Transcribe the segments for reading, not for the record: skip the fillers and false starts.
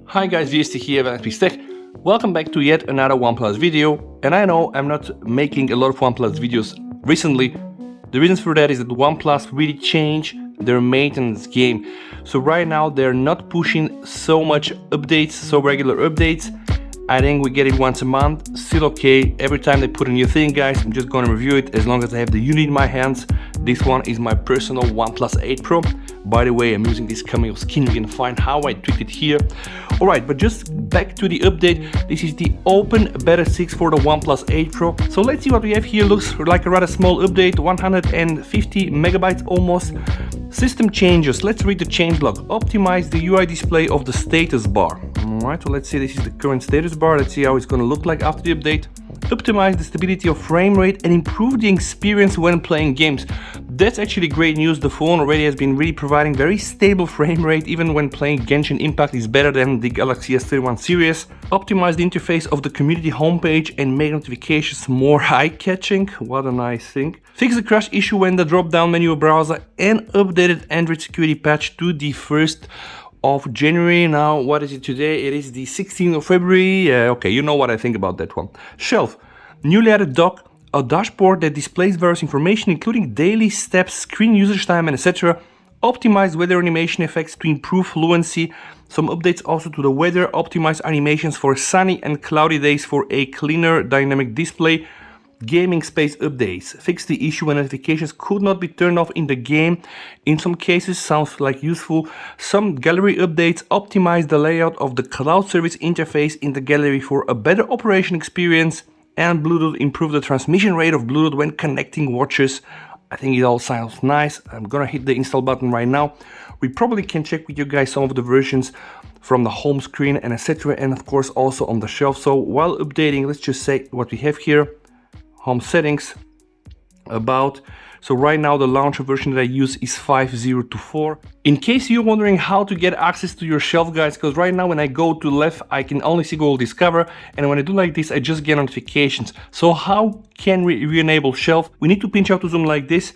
Hi guys, VST here, Velian Tech. Welcome back to yet another OnePlus video. And I know I'm not making a lot of OnePlus videos recently. The reasons for that is that OnePlus really changed their maintenance game. So right now they're not pushing so much updates, so regular updates. I think we get it once a month, still okay. Every time they put a new thing, guys, I'm just gonna review it as long as I have the unit in my hands. This one is my personal OnePlus 8 Pro. By the way, I'm using this cameo skin, you can find how I tweaked it here. Alright, but just back to the update. This is the Open Beta 6 for the OnePlus 8 Pro. So let's see what we have here. Looks like a rather small update, 150 megabytes almost. System changes, let's read the changelog. Optimize the UI display of the status bar. Alright, so let's see, this is the current status bar. Let's see how it's gonna look like after the update. Optimize the stability of frame rate and improve the experience when playing games. That's actually great news. The phone already has been really providing very stable frame rate. Even when playing Genshin Impact is better than the Galaxy S31 series. Optimize the interface of the community homepage and make notifications more eye-catching. What a nice thing. Fix the crash issue when the drop-down menu browser and updated Android security patch to the 1st of January. Now, what is it today? It is the 16th of February. Okay, you know what I think about that one. Shelf. Newly added dock. A dashboard that displays various information including daily steps, screen usage time, and etc. Optimized weather animation effects to improve fluency. Some updates also to the weather. Optimized animations for sunny and cloudy days for a cleaner dynamic display. Gaming space updates. Fix the issue when notifications could not be turned off in the game. In some cases, sounds like useful. Some gallery updates. Optimize the layout of the cloud service interface in the gallery for a better operation experience. And Bluetooth, improve the transmission rate of Bluetooth when connecting watches. I think it all sounds nice. I'm gonna hit the install button right now. We probably can check with you guys some of the versions from the home screen and etc. And of course also on the shelf. So while updating, let's just say what we have here. Home settings, about. So right now the launcher version that I use is 5024. In case you're wondering how to get access to your shelf, guys, because right now when I go to left, I can only see Google Discover, and when I do like this, I just get notifications. So how can we re-enable shelf? We need to pinch out to zoom like this,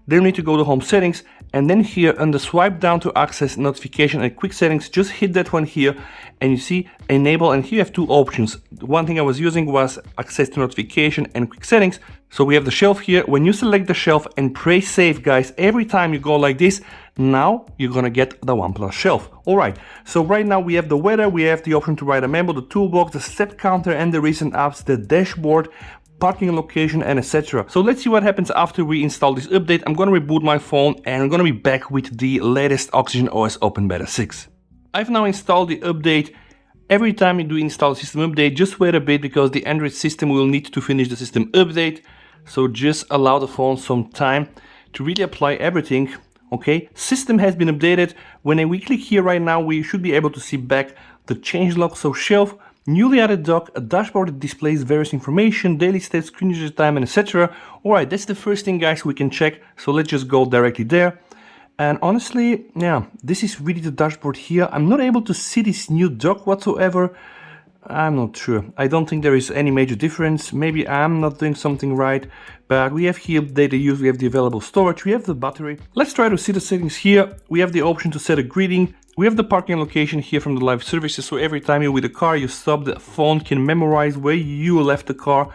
then we need to go to home settings, and then here under swipe down to access notification and quick settings, just hit that one here, and you see enable, and here you have two options. One thing I was using was access to notification and quick settings. So we have the shelf here. When you select the shelf and press save, guys, every time you go like this, now you're gonna get the OnePlus shelf. Alright, so right now we have the weather, we have the option to write a memo, the toolbox, the step counter and the recent apps, the dashboard, parking location, and etc. So let's see what happens after we install this update. I'm gonna reboot my phone and I'm gonna be back with the latest Oxygen OS Open Beta 6. I've now installed the update. Every time you do install a system update, just wait a bit because the Android system will need to finish the system update. So just allow the phone some time to really apply everything. Okay, system has been updated. When we click here right now, we should be able to see back the changelog. So shelf, newly added dock, a dashboard that displays various information, daily stats, screen usage time, and etc. Alright, that's the first thing, guys, we can check. So let's just go directly there. And honestly, yeah, this is really the dashboard here. I'm not able to see this new dock whatsoever. I'm not sure. I don't think there is any major difference. Maybe I'm not doing something right. But we have here data use, we have the available storage, we have the battery. Let's try to see the settings here. We have the option to set a greeting. We have the parking location here from the live services. So every time you're with a car, you stop, the phone can memorize where you left the car.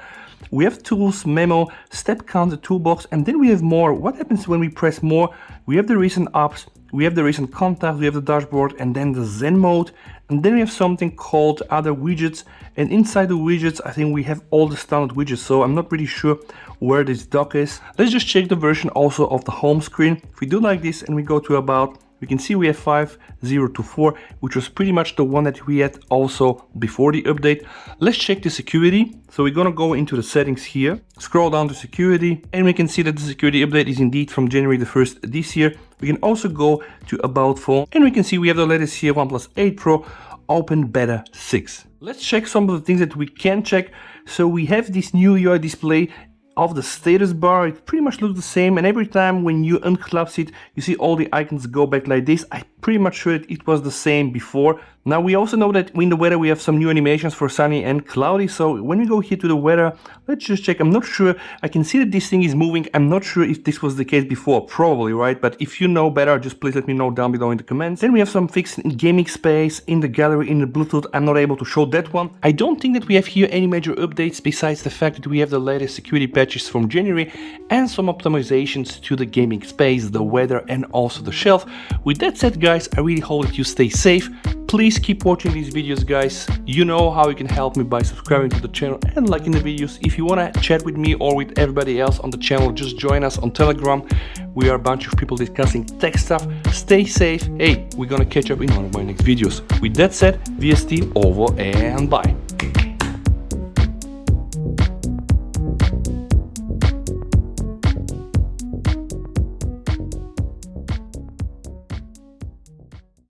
We have tools, memo, step counter, toolbox, and then we have more. What happens when we press more? We have the recent apps, we have the recent contacts, we have the dashboard, and then the Zen mode. And then we have something called other widgets. And inside the widgets, I think we have all the standard widgets. So I'm not really sure where this dock is. Let's just check the version also of the home screen. If we do like this and we go to about, we can see we have 5024, which was pretty much the one that we had also before the update. Let's check the security. So we're gonna go into the settings here, scroll down to security, and we can see that the security update is indeed from January the 1st this year. We can also go to about phone, and we can see we have the latest here, OnePlus 8 Pro, Open Beta 6. Let's check some of the things that we can check. So we have this new UI display of the status bar. It pretty much looks the same, and every time when you unclapse it, you see all the icons go back like this. I pretty much sure that it was the same before. Now we also know that in the weather we have some new animations for sunny and cloudy. So when we go here to the weather, let's just check. I'm not sure. I can see that this thing is moving. I'm not sure if this was the case before. Probably, right? But if you know better, just please let me know down below in the comments. Then we have some fixed in gaming space, in the gallery, in the Bluetooth. I'm not able to show that one. I don't think that we have here any major updates besides the fact that we have the latest security patches from January and some optimizations to the gaming space, the weather, and also the shelf. With that said, guys, I really hope that you stay safe. Please keep watching these videos, guys. You know how you can help me by subscribing to the channel and liking the videos. If you want to chat with me or with everybody else on the channel, just join us on Telegram. We are a bunch of people discussing tech stuff. Stay safe. Hey, we're gonna catch up in one of my next videos. With that said, VST over and bye.